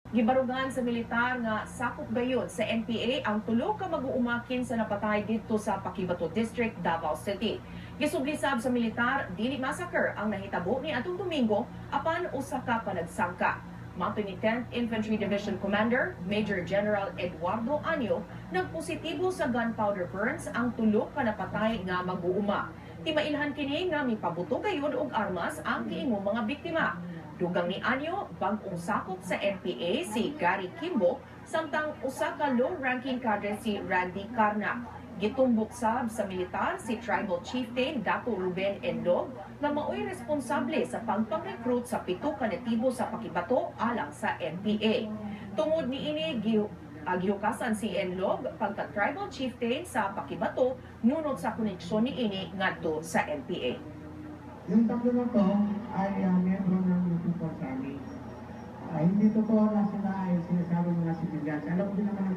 Gibarugan sa militar nga sakop gayon sa NPA ang tulo ka mag-uumakin sa napatay dito sa Paquibato District, Davao City. Gisublisab sa militar, dili massacre ang nahitabo ni atong Domingo apan usa ka panagsangka. Mato ni 10th Infantry Division Commander Major General Eduardo Anyo, nagpositibo sa gunpowder burns ang tulo ka napatay nga mag-uuma. Timailhan kini nga mipabuto gayud og armas ang giingong mga biktima. Dugang ni Anyo, bag-ong sakop sa NPA si Gary Kimbo, samtang usa ka low-ranking cadre si Randy Carna. Gitumbok sab sa militar si Tribal Chieftain Dato Ruben Endog na maoy responsable sa pagpang-recruit sa 7 ka natibo sa Paquibato alang sa NPA. Tungod ni ini gihukasan si Enlog pagka-tribal chieftain sa Paquibato nunod sa koneksyon ni ini ngadto sa NPA. Yung tatlo na to ay miyembro ng People's Army. Hindi totoo na sila ay sinasabi mga civilians. Alam din naman